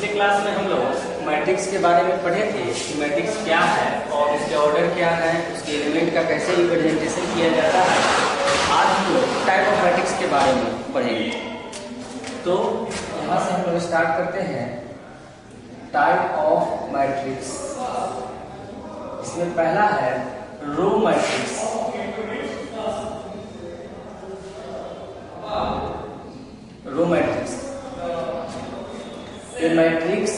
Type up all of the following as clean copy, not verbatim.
पिछले क्लास में हम लोग मैट्रिक्स के बारे में पढ़े थे कि मैट्रिक्स क्या है और उसके ऑर्डर क्या है, उसके एलिमेंट का कैसे रिप्रेजेंटेशन किया जाता है। आज हम लोग टाइप ऑफ मैट्रिक्स के बारे में पढ़ेंगे। तो यहाँ से हम लोग स्टार्ट करते हैं टाइप ऑफ मैट्रिक्स। इसमें पहला है row matrix. Row matrix, a matrix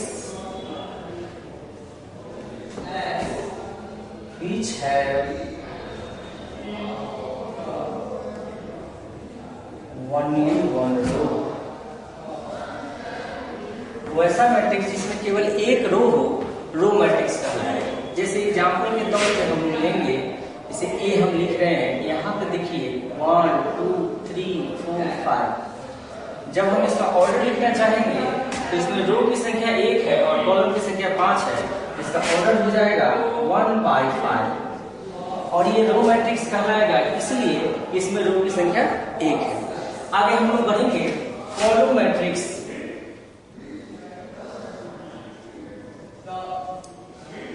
which have only one row। वैसा मैट्रिक्स जिसमें केवल एक रो हो, रो मैट्रिक्स कहलाएगा। जैसे एग्जाम्पल के तौर पे हम लेंगे, जैसे ए हम लिख रहे हैं, यहाँ पे देखिए 1 2 3 4 5। जब हम इसका ऑर्डर लिखना चाहेंगे तो इसमें रो की संख्या 1 है और कॉलम की संख्या 5 है। इसका ऑर्डर हो जाएगा 1/5 और ये रो मैट्रिक्स कहलाएगा, इसलिए इसमें रो की संख्या 1 है। आगे हम लोग बढ़ेंगे कॉलम मैट्रिक्स।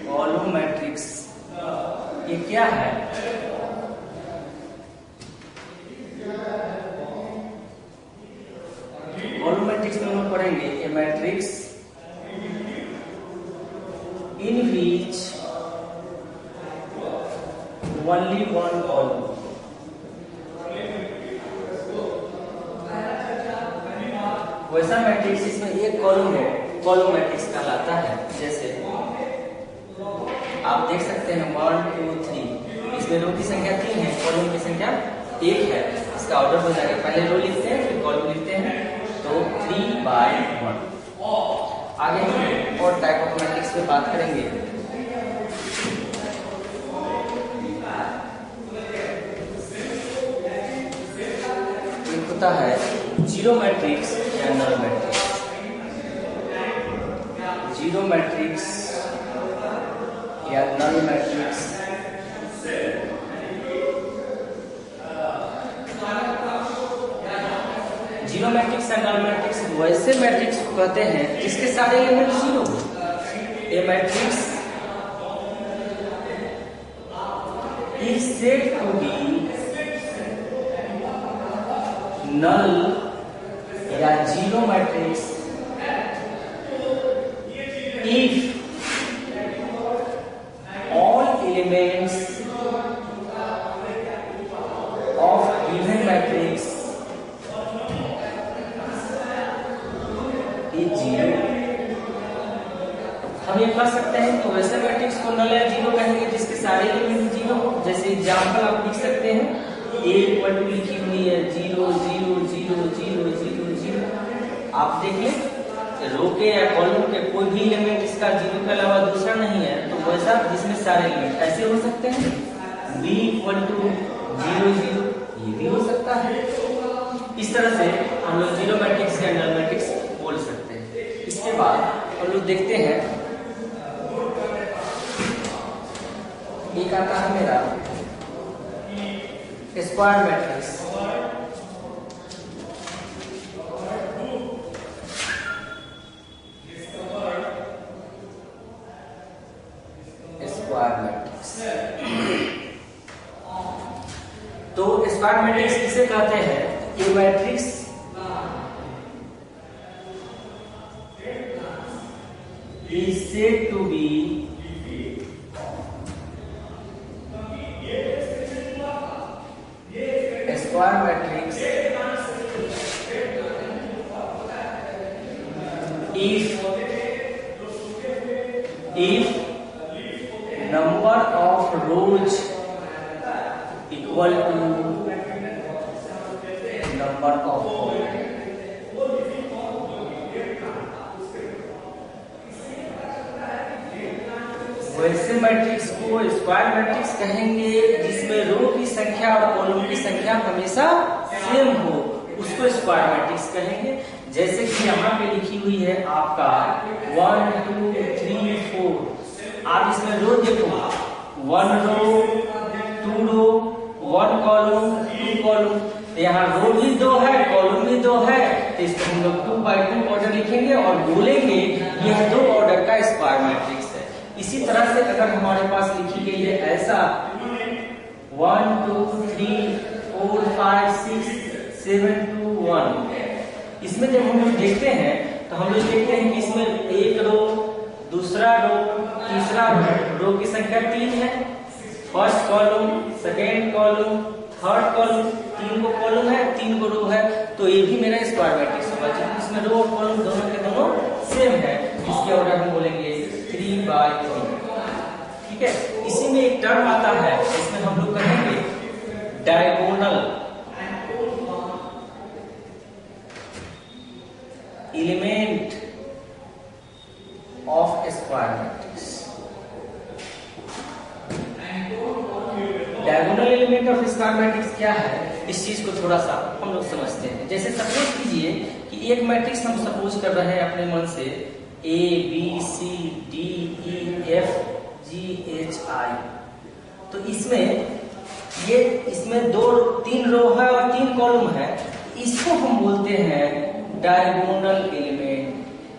कॉलम मैट्रिक्स ये क्या है? कॉलम मैट्रिक्स में हम लोग पढ़ेंगे a matrix in which only one column. वैसा मैट्रिक्स इसमें एक कॉलम हो, कॉलम मैट्रिक्स कहलाता है। जैसे आप देख सकते हैं 1 2 3, इसमें रो की संख्या 3 है, कॉलम की संख्या 1 है। इसका ऑर्डर हो जाएगा, पहले रो लिखते हैं फिर कॉलम लिखते हैं, तो 3/1। आगे हम और टाइप ऑफ मैट्रिक्स पे बात करेंगे। एक होता है जीरो मैट्रिक्स या नल मैट्रिक्स। जीरो मैट्रिक्स या नल मैट्रिक्स जीरो मैट्रिक्स या नल मैट्रिक्स वैसे मैट्रिक्स को कहते हैं जिसके सारे एलिमेंट जीरो हो। A matrix is said to be null या zero matrix if all elements of given matrix हम ये कर सकते हैं। तो वैसे मैट्रिक्स को नल या जीरो कहेंगे जिसके सारे एलिमेंट जीरो हो। जैसे एग्जांपल आप लिख सकते हैं, a = लिखी हुई है 0 0 0 0 0 0। आप देख लें रो के या कॉलम के कोई भी एलिमेंट इसका जीरो के अलावा दूसरा नहीं है, तो वैसा जिसमें सारे एलिमेंट ऐसे हो सकते हैं। b = 0 0, ये भी हो सकता है। इस तरह से हम लोग जीरो मैट्रिक्स या नल मैट्रिक्स बोल सकते हैं। इसके बाद हम लोग देखते हैं, एक आता है मेरा स्क्वायर मैट्रिक्स। स्क्वायर मैट्रिक्स तो स्क्वायर मैट्रिक्स किसे कहते हैं? ये matrix is said to be square matrix if number of rows equal to number of columns। वैसे मैट्रिक्स को स्क्वायर मैट्रिक्स कहेंगे जिसमें रो की संख्या और कॉलम की संख्या हमेशा सेम हो, उसको स्क्वायर मैट्रिक्स कहेंगे। जैसे कि यहाँ पे लिखी हुई है आपका 1 2 3 4। आप इसमें रो देखो, 1 रो 2 रो 1 कॉलम 2 कॉलम। यहाँ रो भी 2 है, कॉलम भी 2 है, तो इसको हम लोग 2x2 ऑर्डर लिखेंगे और बोलेंगे यह 2 ऑर्डर का स्क्वायर मैट्रिक्स है। इसी तरह से अगर हमारे पास लिखी गई है ऐसा 1 2 3 4 5 6 7 2 1, इसमें जब हम लोग देखते हैं तो हम लोग देखते हैं कि इसमें एक रो, दूसरा रो, तीसरा रो की संख्या 3 है, first column, second column, third column, 3 को कॉलम है, 3 को रो है, तो ये भी मेरा स्क्वायर मैट्रिक्स होगा क्योंकि इसमें रो और कॉलम दोनों के दोनों सेम है। इसके ऑर्डर हम बोलेंगे 3/3। ठीक है, इसी में एक टर्म आता है, इसमें हम लोग कहेंगे diagonal element of square matrix. Diagonal element of square matrix क्या है, इस चीज को थोड़ा सा हम लोग समझते हैं। जैसे सपोज कीजिए कि एक मैट्रिक्स हम सपोज कर रहे हैं अपने मन से A B C D E F G H I, तो इसमें 3 रो है और 3 कॉलम है, इसको हम बोलते हैं डायगोनल एलिमेंट,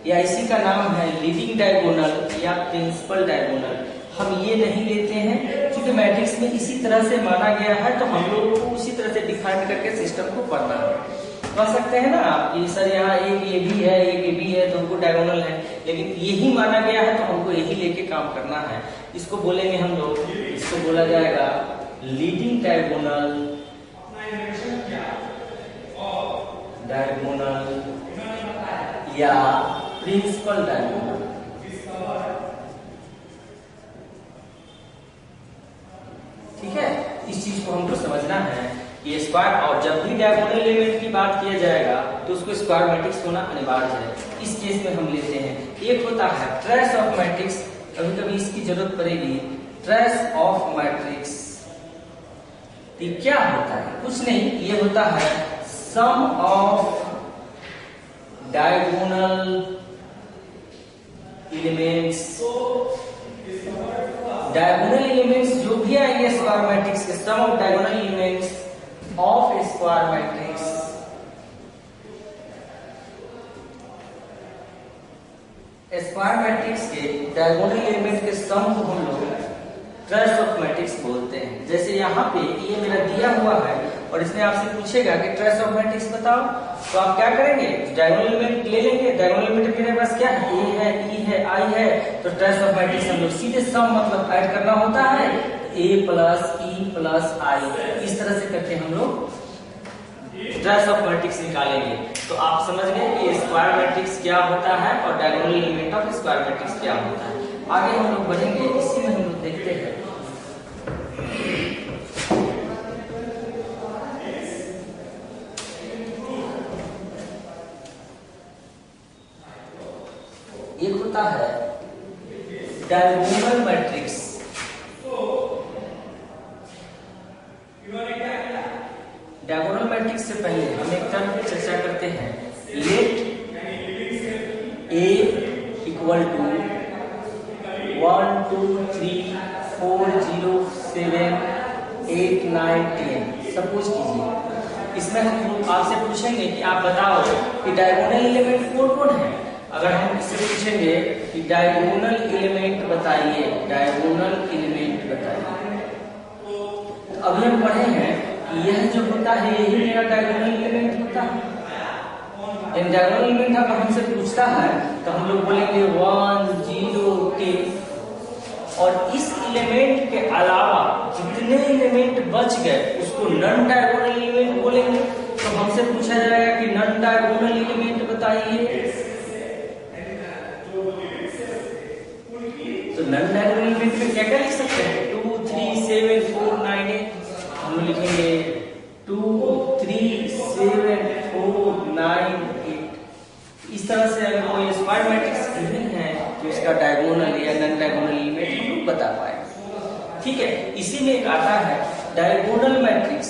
या इसी का नाम है लीडिंग डायगोनल या प्रिंसिपल डायगोनल। हम ये नहीं लेते हैं क्योंकि मैट्रिक्स में इसी तरह से माना गया है, तो हम लोगों को उसी तरह से डिफाइन करके सिस्टम को पढ़ना है। कह सकते हैं ना आप कि सर यहाँ एक ये भी है, एक ये भी है, तो हमको डायगोनल है, लेकिन यही माना गया है तो हमको यही लेके काम करना है। इसको बोलेंगे हम लोग, इसको बोला जाएगा लीडिंग डायगोनल या प्रिंसिपल डायगोनल। ठीक है, इस चीज को हमको समझना है कि स्क्वायर, और जब भी डायगोनल एलिमेंट की बात किया जाएगा तो उसको स्क्वायर मैट्रिक्स होना अनिवार्य है। इस केस में हम लेते हैं, एक होता है ट्रेस ऑफ मैट्रिक्स, कभी कभी इसकी जरूरत पड़ेगी, ट्रेस ऑफ मैट्रिक्स। ये क्या होता है? कुछ नहीं, ये होता है sum of diagonal elements. Diagonal elements जो भी आएंगे स्क्वायर मैट्रिक्स के, sum of diagonal elements of square matrix square matrix के डायगोनल एलिमेंट के सम को हम लोग ट्रेस ऑफ मैट्रिक्स बोलते हैं। जैसे यहाँ पे ये मेरा दिया हुआ है और इसने आपसे पूछेगा कि ट्रेस ऑफ मैट्रिक्स बताओ, तो आप क्या करेंगे? डायगोनल एलिमेंट ले लेंगे। डायगोनल एलिमेंट मेरे पास क्या है? ए है, ई है, आई है, तो ट्रेस ऑफ मैट्रिक्स हम लोग सीधे सम मतलब ऐड करना होता है, ए प्लस ई प्लस आई, इस तरह से करके हम लोग ट्रेस ऑफ मैट्रिक्स निकालेंगे। तो आप समझ गए कि स्क्वायर मैट्रिक्स क्या होता है और diagonal element of square matrix क्या होता है। आगे हम लोग बढ़ेंगे, इसी में हम लोग देखते हैं एक होता है डायगोनल मैट्रिक्स। डायगोनल मैट्रिक्स से पहले हम एक टर्म की चर्चा करते हैं, let A equal to 1 2 3 4 0 7 8 9 10। Suppose कीजिए इसमें हम लोग आपसे पूछेंगे कि आप बताओ कि डायगोनल एलिमेंट कौन कौन है। अगर हम इससे पूछेंगे कि डायगोनल एलिमेंट बताइए, डायगोनल एलिमेंट बताइए, तो अभी हम पढ़े हैं कि यह जो होता है यही मेरा डायगोनल एलिमेंट होता है। डायगोनल एलिमेंट अगर हमसे पूछता है तो हम लोग बोलेंगे 1 0 10, और इस एलिमेंट के अलावा जितने एलिमेंट बच गए उसको नॉन डायगोनल एलिमेंट बोलेंगे। तो हमसे पूछा जाएगा कि नॉन डायगोनल एलिमेंट बताइए, तो नॉन डायगोनल एलिमेंट में क्या क्या लिख सकते हैं? 2 3 7 4 9 8, हम लिखेंगे 2 3 7 4 9 8। इस तरह से अगर कोई स्क्वायर मैट्रिक्स गिवन है तो इसका डायगोनल या नॉन डायगोनल एलिमेंट हम लोग बता पाए। ठीक है, इसी में एक आता है diagonal matrix.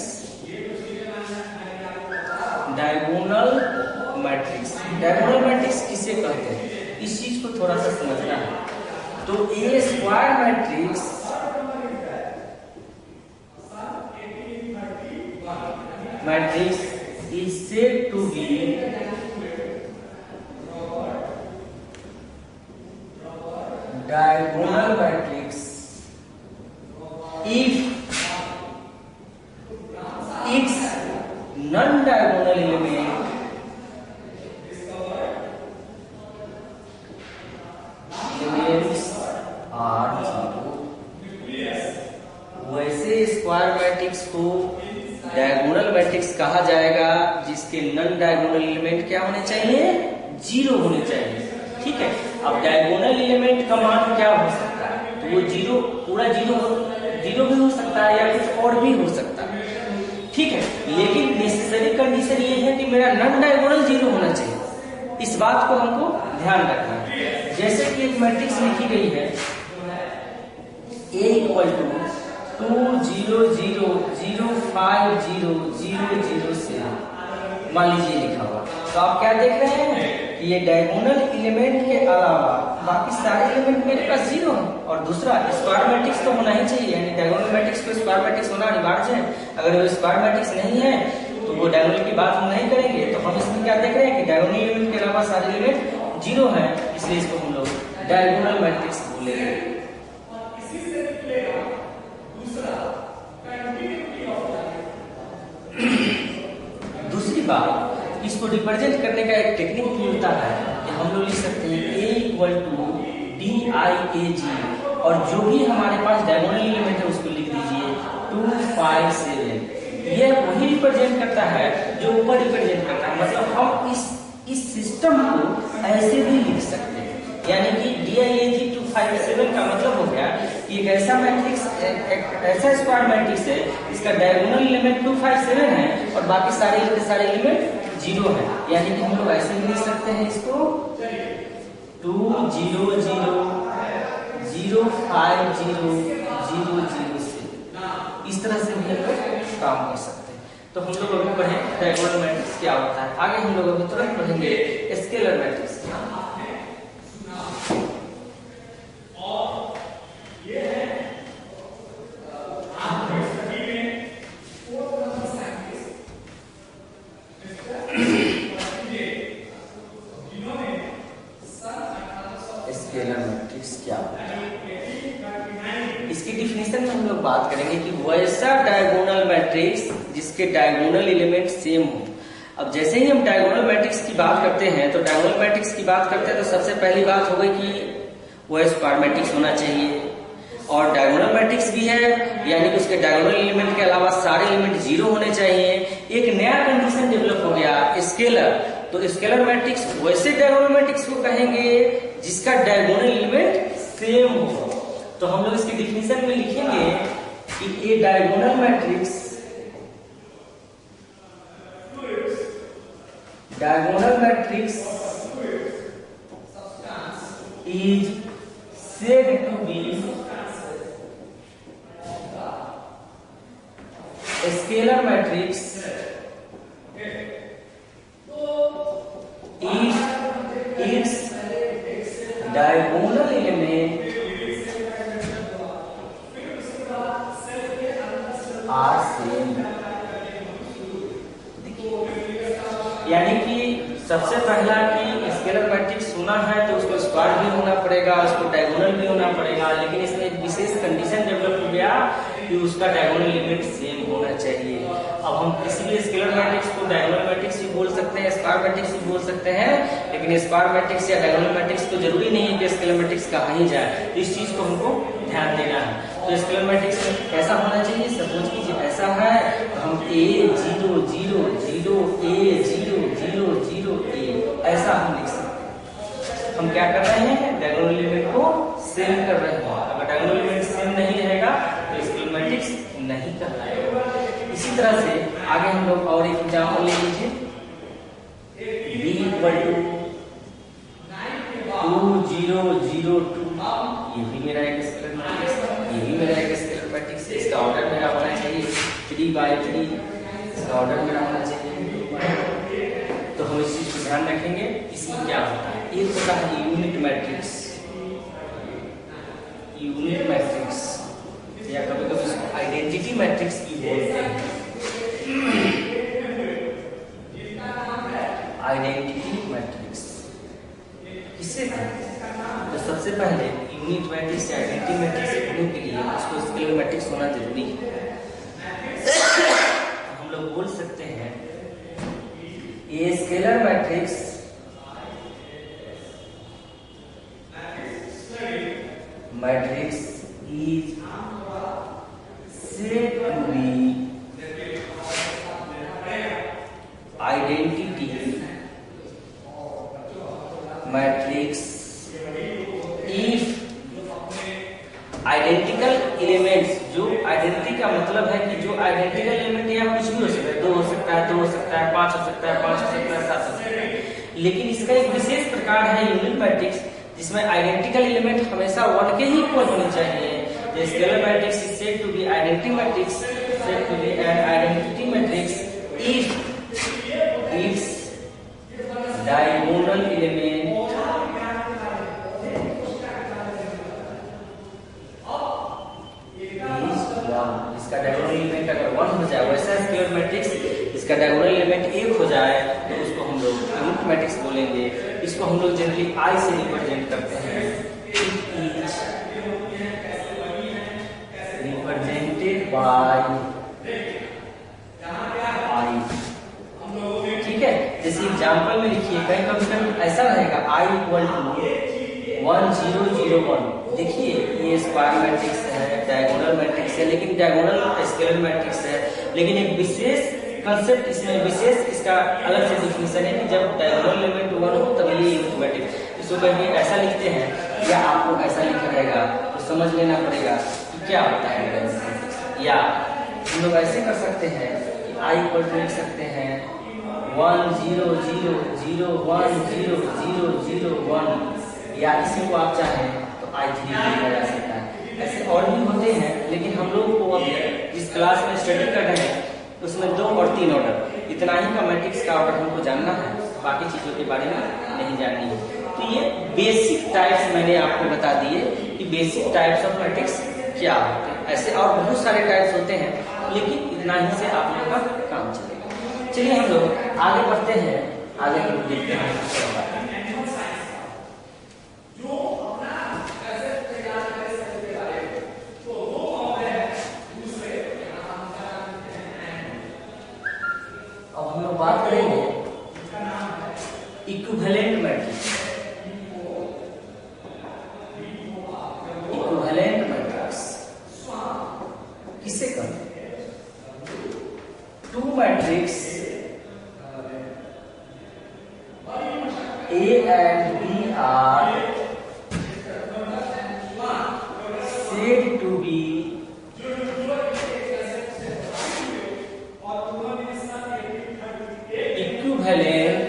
Diagonal matrix, diagonal matrix किसे कहते हैं, इस चीज को थोड़ा सा समझना है। तो a square matrix is said to be diagonal matrix if its non-diagonal element elements are zero, वैसे स्क्वायर मैट्रिक्स को डायगोनल मैट्रिक्स कहा जाएगा जिसके नॉन डायगोनल एलिमेंट क्या होने चाहिए, जीरो होने चाहिए। ठीक है, अब डायगोनल एलिमेंट का मान क्या हो सकता है, तो वो जीरो, पूरा जीरो भी हो सकता है या कुछ और भी हो सकता है। ठीक है, लेकिन नेसेसरी कंडीशन ये है कि मेरा नॉन डायगोनल जीरो होना चाहिए। इस बात को हमको ध्यान रखना है। जैसे कि एक मैट्रिक्स लिखी गई है A इक्वल टू 2 0 0 0 5 0 0 0 से मान लीजिए लिखा हुआ, तो आप क्या देख रहे हैं कि ये डायगोनल एलिमेंट के अलावा बाकी सारे एलिमेंट मेरे पास जीरो है। और दूसरा स्क्वायर मैट्रिक्स तो होना ही चाहिए, यानी डायगोनल मैट्रिक्स को स्क्वायर मैट्रिक्स होना अनिवार्य है। अगर वो स्क्वायर मैट्रिक्स नहीं है तो वो डायगोनल की बात हम नहीं करेंगे। तो हम इसमें क्या देख रहे हैं कि डायगोनल एलिमेंट के अलावा सारे एलिमेंट जीरो है, इसलिए इसको हम लोग डायगोनल मैट्रिक्स बोलेंगे। दूसरी बात, इसको रिप्रेजेंट करने का एक टेक्निक भी होता है कि हम लोग लिख सकते हैं A इक्वल टू DIAG, और जो भी हमारे पास डायगोनल एलिमेंट है उसको लिख दीजिए 2 5 7। ये वही रिप्रेजेंट करता है जो ऊपर रिप्रेजेंट करता है, मतलब हम इस सिस्टम को ऐसे भी लिख सकते हैं। यानी कि DIAG 257 का मतलब हो गया कि एक ऐसा मैट्रिक्स, ऐसा स्क्वायर मैट्रिक्स है इसका डायगोनल एलिमेंट 257 है और बाकी सारे एलिमेंट जीरो है। यानी कि हम लोग ऐसे भी लिख सकते हैं इसको 2 0 0 0 5 0 0 0 से, इस तरह से भी हम लोग काम कर सकते हैं। तो हम लोग अभी पढ़े डायगोनल मैट्रिक्स क्या होता है, आगे हम लोग अभी तुरंत पढ़ेंगे स्केलर मैट्रिक्स क्या होता है। स्केलर मैट्रिक्स क्या होता है, इसकी डिफिनेशन में हम लोग बात करेंगे कि वैसा डायगोनल मैट्रिक्स जिसके डायगोनल एलिमेंट सेम हो। अब जैसे ही हम डायगोनल मैट्रिक्स की बात करते हैं, तो डायगोनल मैट्रिक्स की बात करते हैं तो सबसे पहली बात हो गई कि वो स्क्वायर मैट्रिक्स होना चाहिए, और डायगोनल मैट्रिक्स भी है यानी कि उसके डायगोनल एलिमेंट के अलावा सारे एलिमेंट जीरो होने चाहिए। एक नया कंडीशन डेवलप हो गया स्केलर, तो स्केलर मैट्रिक्स वैसे डायगोनल मैट्रिक्स को कहेंगे जिसका डायगोनल एलिमेंट सेम हो। तो हम लोग इसकी डिफिनेशन में लिखेंगे कि a diagonal matrix is said to be a scalar matrix if its diagonal element are same। यानी कि सबसे पहला कि स्केलर मैट्रिक्स होना है तो उसको स्क्वायर भी होना पड़ेगा, उसको डायगोनल भी होना पड़ेगा, लेकिन इसमें एक विशेष कंडीशन डेवलप हो गया कि उसका डायगोनल एलिमेंट सेम होना चाहिए। अब हम किसी भी स्केलर मैट्रिक्स को डायगोनल मैट्रिक्स भी बोल सकते हैं, स्क्वायर मैट्रिक्स भी बोल सकते हैं, लेकिन स्क्वायर मैट्रिक्स या डायगोनल मैट्रिक्स तो जरूरी नहीं है कि स्केलर मैट्रिक्स कहा ही जाए। तो इस चीज को हमको ध्यान देना है। तो स्केलर मैट्रिक्स कैसा होना चाहिए, सपोज कीजिए ऐसा है तो हम A 0 0 0 A 0 0 0 A ऐसा हम लिख सकते हैं। हम क्या कर रहे हैं, डायगोनल एलिमेंट को सेम कर रहे हैं। अगर डायगोनल एलिमेंट सेम नहीं रहेगा तो स्केलर मैट्रिक्स नहीं कहलाएगा। इसी तरह से आगे हम लोग और एक एग्जाम्पल ले लीजिए, B इक्वल टू 2 0 0 2, ये भी मेरा एक स्केलर मैट्रिक्स, ये भी मेरा एक स्केलर मैट्रिक्स। इसका ऑर्डर मेरा होना चाहिए 3/3, इसका ऑर्डर मेरा होना चाहिए। तो हम इस चीज को ध्यान रखेंगे। इसमें क्या होता है, एक होता है यूनिट मैट्रिक्स या कभी कभी इसको आइडेंटिटी मैट्रिक्स भी बोलते हैं। आइडेंटिटी मैट्रिक्स किससे कहते हैं, तो सबसे पहले यूनिट मैट्रिक्स या आइडेंटिटी मैट्रिक्स लिखने के लिए उसको स्केलर मैट्रिक्स होना जरूरी है। हम लोग बोल सकते हैं ये scalar matrix is said to be identity matrix if identical elements, जो आइडेंटिटी का मतलब है कि जो आइडेंटिकल एलिमेंट यहाँ कुछ भी हो सकता है, 2 हो सकता है, 2 हो सकता है, 5 हो सकता है, 5 हो सकता है, 7 हो सकता है, लेकिन इसका एक विशेष प्रकार है यूनिट मैट्रिक्स जिसमें आइडेंटिकल एलिमेंट हमेशा 1 के ही इक्वल होने चाहिए। The scalar matrix is said to be identity matrix, said to be an identity matrix if its diagonal element is 1। इसका diagonal element अगर 1 हो जाए, वैसा स्केलर मैट्रिक्स इसका diagonal element 1 हो जाए तो उसको हम लोग यूनिट मैट्रिक्स बोलेंगे। इसको हम लोग जनरली I से रिप्रेजेंट करते हैं। बाय आई, ठीक है। जैसे एग्जांपल में लिखिए, कहीं कभी ऐसा रहेगा I इक्वल टू 1 0 0 1। देखिए ये स्क्वायर मैट्रिक्स है, डायगोनल मैट्रिक्स है, लेकिन डायगोनल स्केलर मैट्रिक्स है, लेकिन एक विशेष कंसेप्ट इसमें विशेष इसका अलग से डिफिनेशन है कि जब डायगोनल एलिमेंट 1 हो तब ये यूनिट मैट्रिक्स। इसको कहीं ऐसा लिखते हैं या आपको ऐसा लिखा रहेगा तो समझ लेना पड़ेगा कि क्या होता है। या हम लोग ऐसे कर सकते हैं कि I इक्वल टू लिख सकते हैं 1 0 0 0 1 0 0 0 1, या इसी को आप चाहें तो I3 लिखा जा सकता है। ऐसे और भी होते हैं, लेकिन हम लोग को अभी जिस क्लास में स्टडी कर रहे हैं उसमें 2 और 3 ऑर्डर, इतना ही का मैट्रिक्स का ऑर्डर हमको जानना है, बाकी चीजों के बारे में नहीं जाननी है। तो ये बेसिक टाइप्स मैंने आपको बता दिए कि बेसिक टाइप्स ऑफ मैट्रिक्स क्या होते हैं। ऐसे और बहुत सारे टाइप्स होते हैं, लेकिन इतना ही से आप लोगों का काम चलेगा। चलिए हम लोग आगे बढ़ते हैं, आगे हम लोग देखते हैं। अब हम लोग बात करेंगे इक्विवेलेंट मैट्रिक्स। इक्विवेलेंट मैट्रिक्स किसे कहते हैं? 2 matrix A and B are said to be equivalent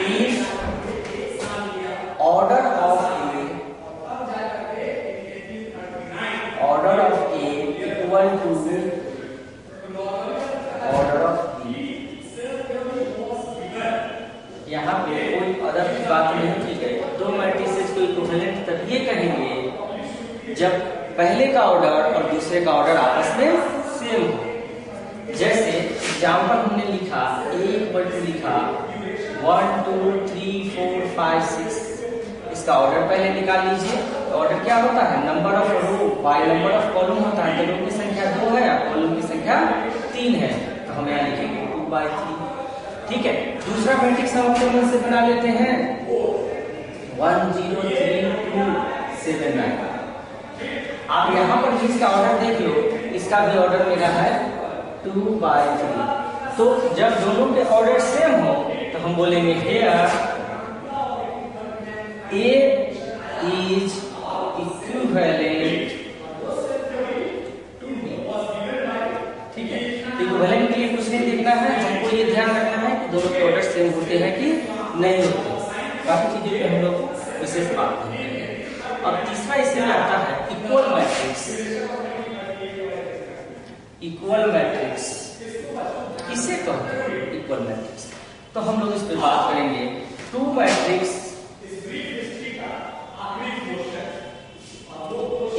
if order of A equal to order of B। यहाँ पे कोई अदर की बात नहीं की गई। 2 मैट्रिसेस को इक्विवेलेंट तब ये कहेंगे जब पहले का ऑर्डर और दूसरे का ऑर्डर आपस में सेम हो। जैसे एग्जाम्पल हमने लिखा A इक्वल टू लिखा 1 2 3 4 5 6, इसका ऑर्डर पहले निकाल लीजिए। तो ऑर्डर क्या होता है? Number of row by number of column होता है। तो रो की संख्या 2 है, कॉलम की संख्या 3 है, तो हम यहाँ लिखेंगे 2/3। ठीक है। दूसरा मैट्रिक्स हम अपने मन से बना लेते हैं 1 0 3 2 7 9। आप यहाँ पर भी इसका ऑर्डर देख लो, इसका भी ऑर्डर मेरा है 2/3। तो जब दोनों के ऑर्डर सेम हो तो हम बोलेंगे here A is equivalent to B। ठीक है। इक्विवेलेंट के लिए कुछ नहीं देखना है, हमको ये ध्यान रखना है कि दोनों के ऑर्डर सेम होते हैं कि नहीं होते। बाकी चीजों पे हम लोग विशेष बात करेंगे। अब तीसरा इसमें आता है इक्वल मैट्रिक्स। इक्वल मैट्रिक्स किसे कहते हैं? इक्वल मैट्रिक्स तो हम लोग इस पर बात करेंगे। 2 matrix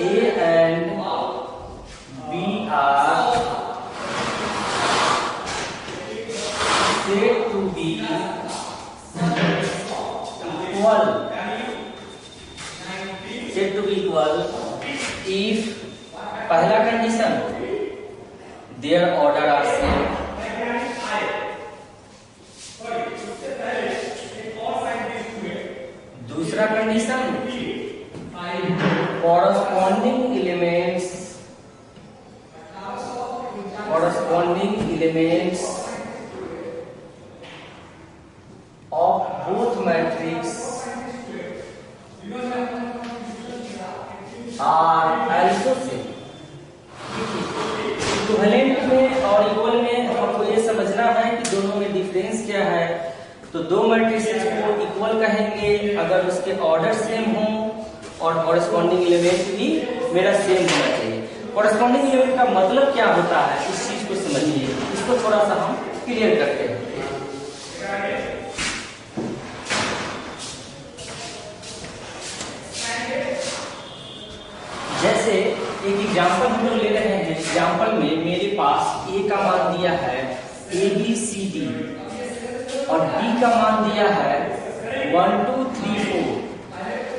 A and B are said to be equivalent equal, said to be equal if पहला condition their order are same, दूसरा condition corresponding elements of both matrix are also same। Equivalent में और इक्वल में हमको ये समझना है कि दोनों में डिफरेंस क्या है। तो दो मैट्रिसेस को इक्वल कहेंगे अगर उसके ऑर्डर सेम हो और कॉरेस्पॉन्डिंग एलिमेंट भी मेरा सेम होना चाहिए। कॉरेस्पॉन्डिंग एलिमेंट का मतलब क्या होता है, इस चीज को समझिए, इसको थोड़ा सा हम क्लियर करते हैं। जैसे एक एग्जांपल हम लोग ले रहे हैं, एग्जांपल में मेरे पास ए का मान दिया है ABCD और B का मान दिया है 1 2 3 4।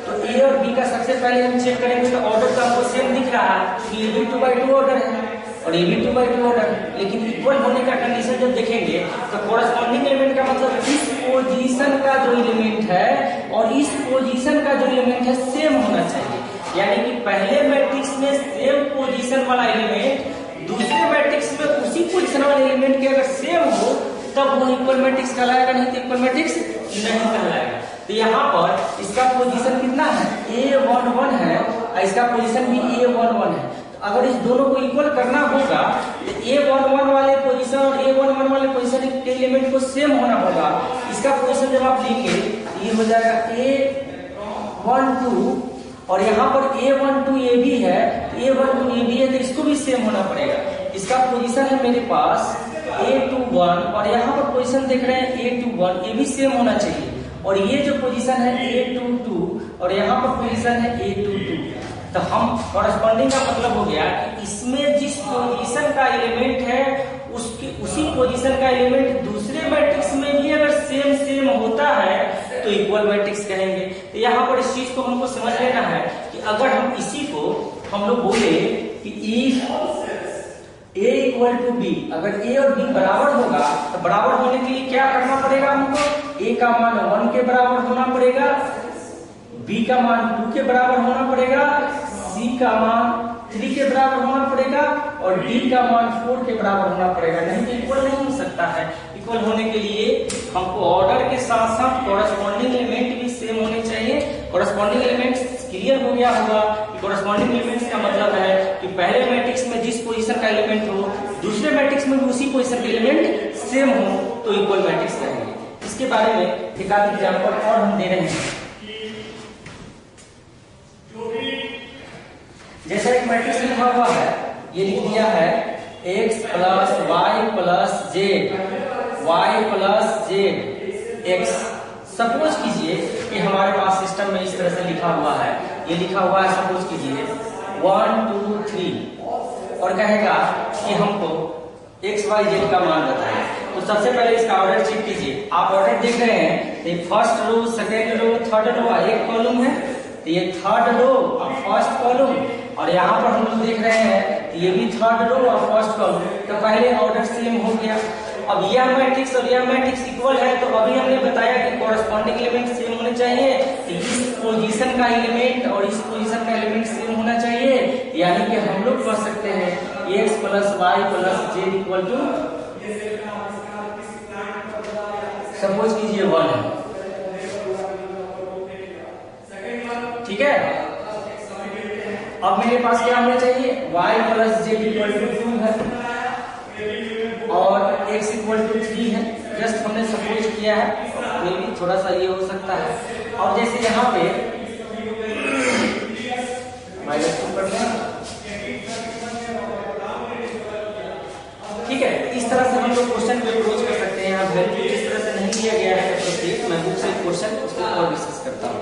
तो A और B का सबसे पहले हम चेक करेंगे तो ऑर्डर तो हमको सेम दिख रहा है कि AB 2/2 ऑर्डर है और AB 2/2 ऑर्डर है। लेकिन इक्वल होने का कंडीशन जब देखेंगे तो कॉरेस्पॉन्डिंग एलिमेंट का मतलब इस पोजीशन का जो एलिमेंट है और इस पोजीशन का जो एलिमेंट है सेम होना चाहिए। यानी कि पहले मैट्रिक्स में सेम पोजीशन वाला एलिमेंट दूसरे मैट्रिक्स में उसी पोजीशन वाले एलिमेंट के अगर सेम हो तब वो इक्वल मैट्रिक्स कहलाएगा, नहीं तो इक्वल मैट्रिक्स नहीं कहलाएगा। तो यहाँ पर इसका पोजीशन कितना है, A11 है और इसका पोजीशन भी A11 है। तो अगर इस दोनों को इक्वल करना होगा तो A11 वाले पोजीशन और A11 वाले पोजीशन के एलिमेंट को सेम होना होगा। इसका पोजीशन जब आप लेंगे ये हो जाएगा A12 और यहाँ पर A12 AB है, A12 AB है तो इसको भी सेम होना पड़ेगा। इसका पोजीशन है मेरे पास A21 और यहाँ पर पोजीशन देख रहे हैं A21, ये भी सेम होना चाहिए। और ये जो पोजीशन है A22 और यहाँ पर पोजीशन है A22। तो हम कॉरेस्पॉन्डिंग का मतलब हो गया कि इसमें जिस पोजीशन का एलिमेंट है उसकी उसी पोजीशन का एलिमेंट दूसरे मैट्रिक्स में भी अगर सेम होता है तो इक्वल मैट्रिक्स कहेंगे। तो यहाँ पर इस चीज को हमको समझ लेना है कि अगर हम इसी को हम लोग बोले कि if A equal to B, अगर A और B बराबर होगा तो बराबर होने के लिए क्या करना पड़ेगा हमको, A का मान 1 के बराबर होना पड़ेगा, B का मान 2 के बराबर होना पड़ेगा, C का मान 3 के बराबर होना पड़ेगा और D का मान 4 के बराबर होना पड़ेगा। नहीं तो इक्वल नहीं हो सकता है। इक्वल होने के लिए हमको ऑर्डर के साथ साथ कॉरेस्पॉन्डिंग एलिमेंट भी सेम होने चाहिए। कॉरेस्पॉन्डिंग एलिमेंट्स क्लियर हो गया होगा कि कॉरेस्पॉन्डिंग एलिमेंट्स का मतलब है कि पहले मैट्रिक्स में जिस पोजीशन का एलिमेंट हो दूसरे मैट्रिक्स में भी उसी पोजीशन का एलिमेंट सेम हो तो इक्वल मैट्रिक्स कहेंगे। इसके बारे में एक आध एग्जांपल और हम दे रहे हैं। जैसा एक मैट्रिक्स लिखा हुआ है, ये लिख दिया है x plus Y plus Z, y plus Z x। Suppose कीजिए कि हमारे पास सिस्टम में इस तरह से लिखा हुआ है, ये लिखा हुआ है सपोज कीजिए 1 2 3 और कहेगा कि हमको x y z का मान बताए। तो सबसे पहले इसका ऑर्डर चेक कीजिए। आप ऑर्डर देख रहे हैं तो first row, second row, third row, एक कॉलम है तो ये थर्ड रो और फर्स्ट कॉलम, और यहाँ पर हम लोग देख रहे हैं तो ये भी थर्ड रो और फर्स्ट कॉलम। तो पहले ऑर्डर सेम हो गया। अब यह मैट्रिक्स और यह मैट्रिक्स इक्वल है तो अभी हमने बताया कि कॉरेस्पॉन्डिंग एलिमेंट सेम होने चाहिए। तो इस पोजीशन का एलिमेंट और इस पोजीशन का एलिमेंट सेम होना चाहिए। यानी कि हम लोग कह सकते हैं x plus Y plus Z equal to, suppose कीजिए 1 है, ठीक है। अब मेरे पास क्या होना चाहिए, y plus Z equal to 2 है और x इक्वल टू 3 है। जस्ट हमने सपोज किया है, मे भी थोड़ा सा ये हो सकता है। और जैसे यहाँ पे -2 करते हैं, ठीक है। इस तरह से हम लोग क्वेश्चन को अप्रोच कर सकते हैं। यहाँ वैल्यू इस तरह से नहीं दिया गया है, मैं बुक से क्वेश्चन उसको और डिस्कस करता हूँ।